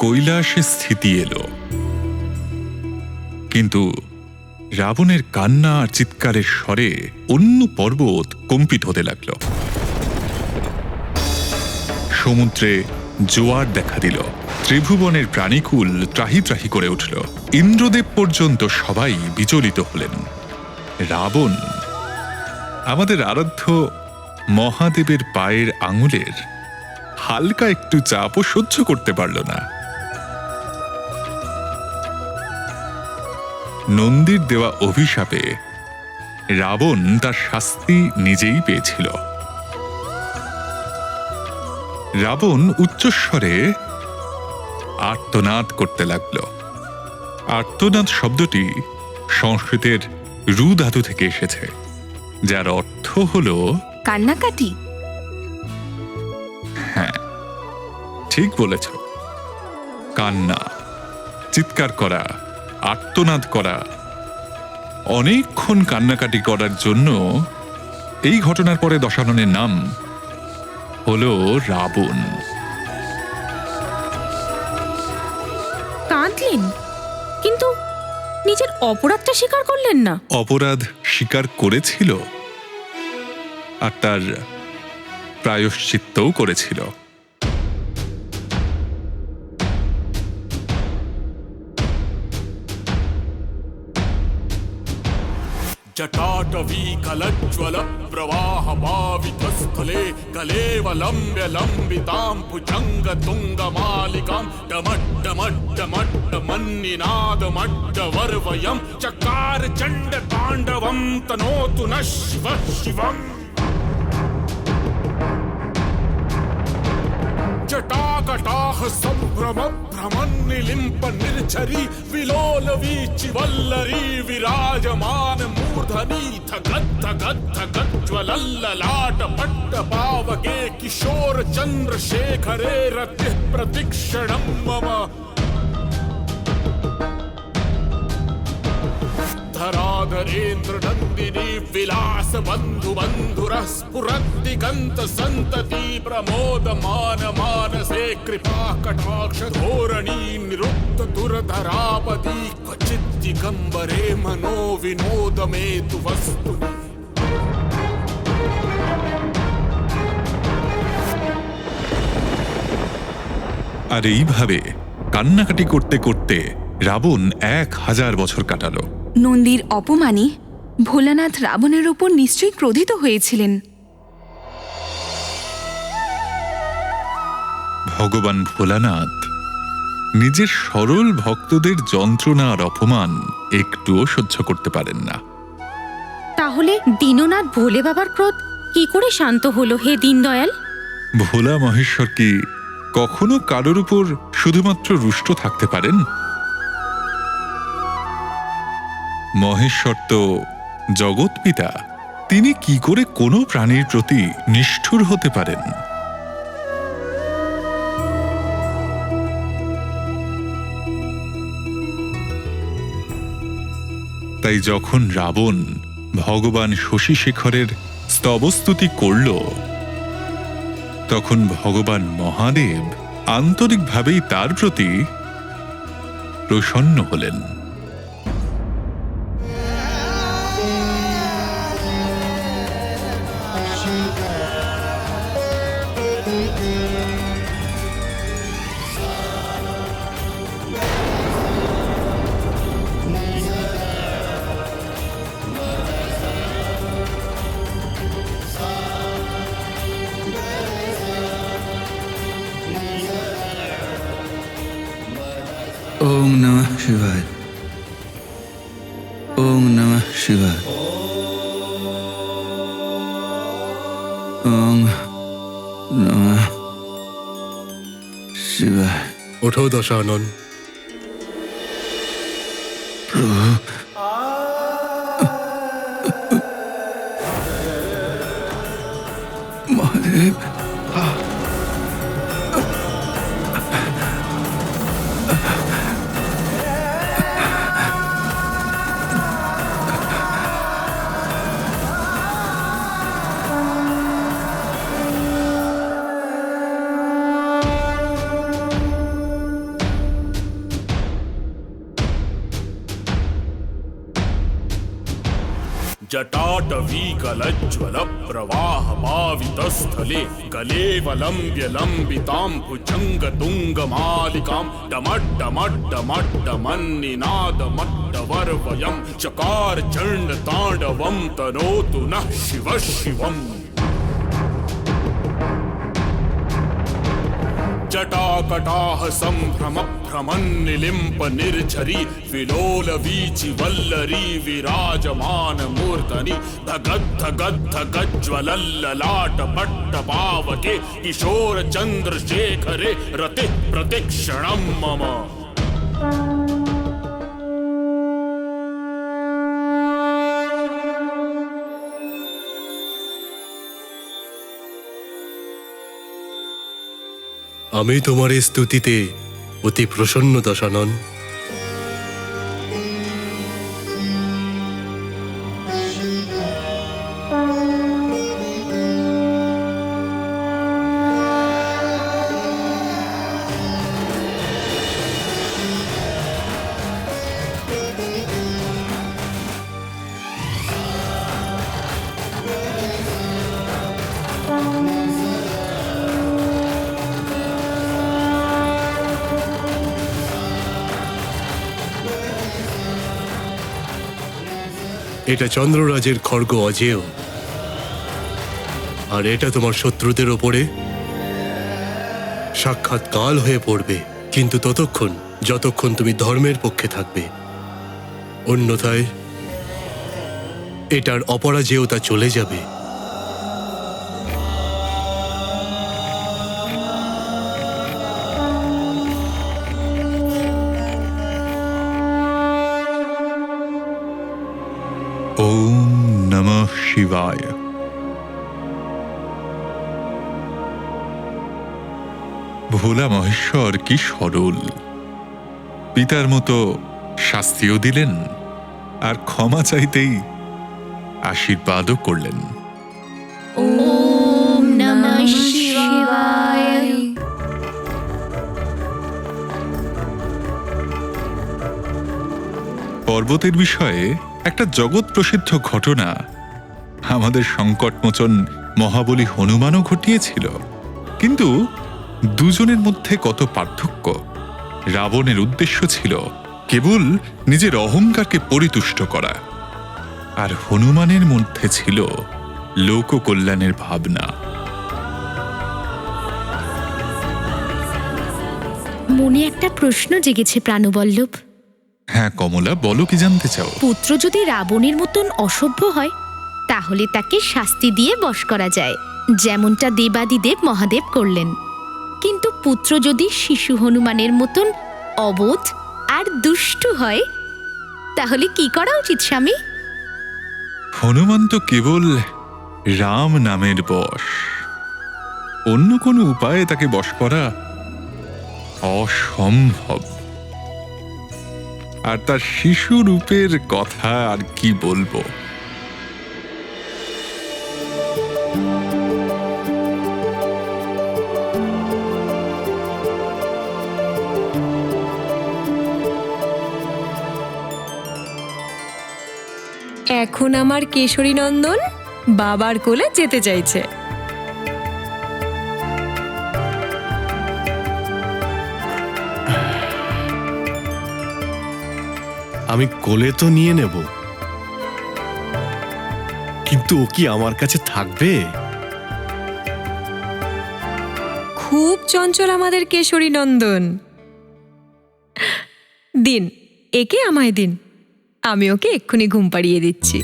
কৈলাসে স্থিতি এলো। কিন্তু রাবণের কান্না আর চিৎকারের স্বরে অন্য পর্বত কম্পিত হতে লাগল। সমুদ্রে জোয়ার দেখা দিল, ত্রিভুবনের প্রাণীকুল ত্রাহি ত্রাহি করে উঠল, ইন্দ্রদেব পর্যন্ত সবাই বিচলিত হলেন। রাবণ আমাদের আরাধ্য মহাদেবের পায়ের আঙুলের হালকা একটু চাপও সহ্য করতে পারল না। নন্দীর দেওয়া অভিশাপে রাবণ তার শাস্তি নিজেই পেয়েছিল। রাবণ উচ্চস্বরে আর্তনাদ করতে লাগল। আর্তনাদ শব্দটি সংস্কৃতের রু ধাতু থেকে এসেছে, যার অর্থ হল কান্নাকাটি। হ্যাঁ, ঠিক বলেছ। কান্না, চিৎকার করা, আর্তনাদ করা। অনেকক্ষণ কান্নাকাটি করার জন্য এই ঘটনার পরে দশাননের নাম হল রাবণ। কাঁদলেন, কিন্তু নিজের অপরাধটা স্বীকার করলেন না। অপরাধ স্বীকার করেছিল আর তার প্রায়শ্চিত্তও করেছিল। जटाटवीकलज्ज्वल प्रवाहभावितस्थले कलेवलम्ब्य लम्बितां भुजङ्गतुङ्गमालिकां डमड्डमड्डमड्डमन्निनादमड्डवर्वयं चकार चण्डताण्डवं तनोतु नः शिवः शिवम्। जटाकटाह सम्भ्रम भ्रमन्निलिम्प निर्झरी विलोल वीचि वल्लरी विराजमान मूर्धनि धगद् धगद् धगज्ज्वलल्ललाट पट्ट पावके किशोर चन्द्रशेखरे रतिः प्रतिक्षणं मम। धराधरेन्द्र नन्दिनी विलास बन्धु बन्धुरः स्फुरद्दिगन्त सन्तति प्रमोदमान मानसे कृपा कटाक्ष धोरणी निरुक्त दुर्धरापदी क्वचित् दिगम्बरे मनो विनोदमेतु वस्तुनि। আর এইভাবে কান্নাকাটি করতে করতে রাবণ 1000 বছর কাটালো। নন্দীর অপমানে ভোলানাথ রাবণের উপর নিশ্চয়ই ক্রোধিত হয়েছিলেন। ভগবান ভোলানাথ নিজের সরল ভক্তদের যন্ত্রণা আর অপমান একটুও সহ্য করতে পারেন না। তাহলে দীননাথ ভোলে বাবার ক্রোধ কি করে শান্ত হলো হে দীনদয়াল? ভোলা মহেশ্বর কি কখনো কারোর উপর শুধুমাত্র রুষ্ট থাকতে পারেন? মহেশ্বর তো জগৎ পিতা, তিনি কি করে কোনো প্রাণীর প্রতি নিষ্ঠুর হতে পারেন? তাই যখন রাবণ ভগবান শশীশেখরের স্তবস্তুতি করল, তখন ভগবান মহাদেব আন্তরিকভাবেই তার প্রতি প্রসন্ন হলেন। ओम नमः शिवाय। ओम नमः शिवाय। ओम नमः शिवाय। ওঠো দশানন। प्रभु महादेव, जटाटवीकलज्ज्वल प्रवाह पावितस्थले गलेवलम्ब्य लम्बितां भुजङ्गतुङ्गमालिकां डमड्डमड्डमड्डमन्निनादमड्डवर्वयं चकार चण्डताण्डवं तनोतु नः शिवः शिवम् जटाकटाह सम्भ्रम भ्रमन्निलिम्प निर्झरी विलोल वीचि वल्लरी विराजमान मूर्धनि धगद्धगद्धगज्ज्वलल्ललाट पट्ट पावके किशोर चन्द्रशेखरे रतिः प्रतिक्षणं मम আমি তোমার এই স্তুতিতে অতি প্রসন্ন দশানন। এটা চন্দ্ররাজের খড়গ অজেয়, আর এটা তোমার শত্রুদের ওপরে সাক্ষাৎ কাল হয়ে পড়বে, কিন্তু ততক্ষণ যতক্ষণ তুমি ধর্মের পক্ষে থাকবে। অন্যথায় এটার অপরাজেয়তা চলে যাবে। ওম নমঃ শিবায়। ভোলা মহেশ্বর কি সরল, পিতার মতো শাস্তিও দিলেন আর ক্ষমা চাইতেই আশীর্বাদও করলেন। ওম নমঃ শিবায়। পর্বতের বিষয়ে একটা জগৎ প্রসিদ্ধ ঘটনা আমাদের সংকটমোচন মহাবলী হনুমানও ঘটিয়েছিল, কিন্তু দুজনের মধ্যে কত পার্থক্য। রাবণের উদ্দেশ্য ছিল কেবল নিজের অহংকারকে পরিতুষ্ট করা, আর হনুমানের মধ্যে ছিল লোককল্যাণের ভাবনা। মনে একটা প্রশ্ন জেগেছে প্রাণবল্লভ। হ্যাঁ কমলা, বলো কি জানতে চাও? পুত্র যদি রাবণের মতন অসভ্য হয়, তাহলে তাকে শাস্তি দিয়ে বশ করা যায়, যেমনটা দেবাদিদেব মহাদেব করলেন। কিন্তু পুত্র যদি শিশু হনুমানের মতন অবোধ আর দুষ্টু হয়, তাহলে কি করা উচিত স্বামী? হনুমান তো কেবল রাম নামের বশ, অন্য কোনো উপায়ে তাকে বশ করা অসম্ভব। আর তার শিশু রূপের কথা আর কি বলবো। এখন আমার কেশরী নন্দন বাবার কোলে যেতে চাইছে। আমি কোলে তো নিয়ে নেব, কিন্তু ও কি আমার কাছে থাকবে? খুব চঞ্চল আমাদের কেশরী নন্দন। দিন, একে আমায় দিন, আমি ওকে এক্ষুনি ঘুম পাড়িয়ে দিচ্ছি।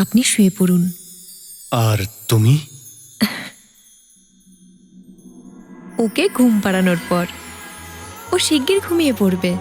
আপনি শুয়ে পড়ুন। আর তুমি? ওকে ঘুম পাড়ানোর পর ও শিগগির ঘুমিয়ে পড়বে।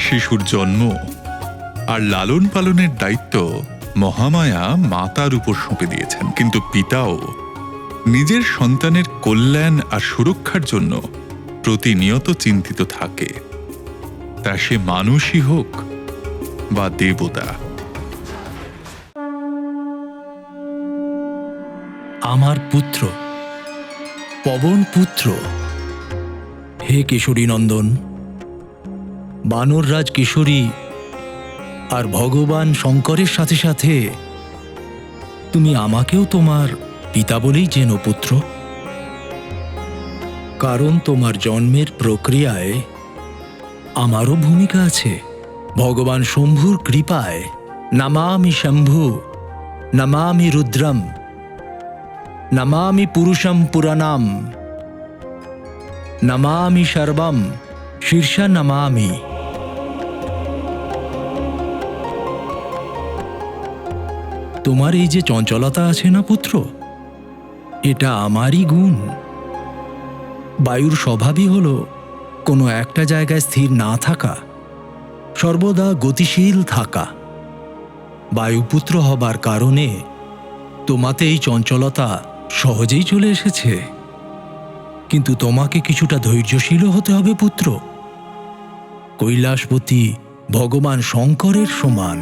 শিশুর জন্ম আর লালন পালনের দায়িত্ব মহামায়া মাতার উপর সঁপে দিয়েছেন, কিন্তু পিতাও নিজের সন্তানের কল্যাণ আর সুরক্ষার জন্য প্রতিনিয়ত চিন্তিত থাকে, তা সে মানুষই হোক বা দেবতা। আমার পুত্র, পবন পুত্র, হে কিশোরী নন্দন, বানররাজ কিশোরী আর ভগবান শঙ্করের সাথে সাথে তুমি আমাকেও তোমার পিতা বলেই চেনো পুত্র। কারণ তোমার জন্মের প্রক্রিয়ায় আমারও ভূমিকা আছে। ভগবান শম্ভুর কৃপায় নমামি শম্ভু, নমামি রুদ্রম, নমামি পুরুষম পুরাণাম, নমামি সর্বম শীর্ষা নমামি। তোমার এই যে চঞ্চলতা আছে না পুত্র, এটা আমারই গুণ। বায়ুর স্বভাবই হলো কোনো একটা জায়গায় স্থির না থাকা, সর্বদা গতিশীল থাকা। বায়ুপুত্র হবার কারণে তোমাতে এই চঞ্চলতা সহজেই চলে এসেছে, কিন্তু তোমাকে কিছুটা ধৈর্যশীলও হতে হবে পুত্র। কৈলাসপতি ভগবান শঙ্করের সমান